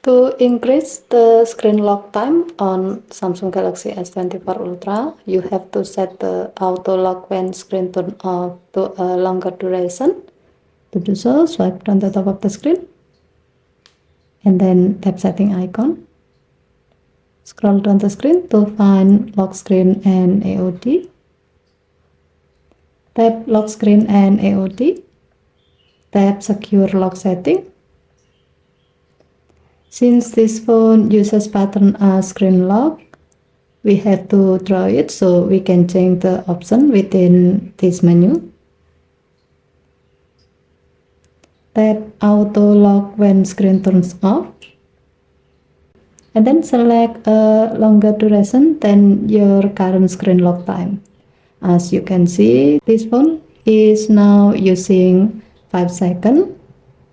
To increase the screen lock time on Samsung Galaxy S24 Ultra, you have to set the auto lock when screen turn off to a longer duration. To do so, swipe down the top of the screen and then tap setting icon. Scroll down the screen to find lock screen and AOD. Tap lock screen and AOD. Tap secure lock setting. Since this phone uses pattern as screen lock, we have to draw it so we can change the option within this menu. Tap auto lock when screen turns off. And then select a longer duration than your current screen lock time. As you can see, this phone is now using 5 seconds.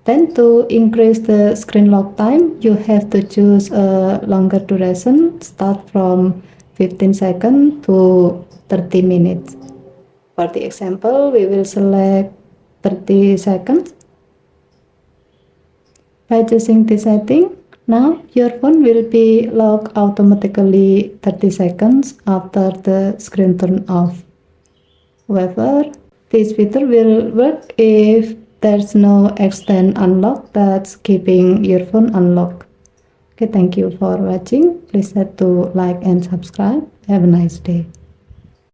Then to increase the screen lock time, you have to choose a longer duration, start from 15 seconds to 30 minutes. For the example, we will select 30 seconds. By choosing this setting, now your phone will be locked automatically 30 seconds after the screen turn off. However, this feature will work if there's no extend unlock that's keeping your phone unlocked. Okay, thank you for watching. Please hit to like and subscribe. Have a nice day.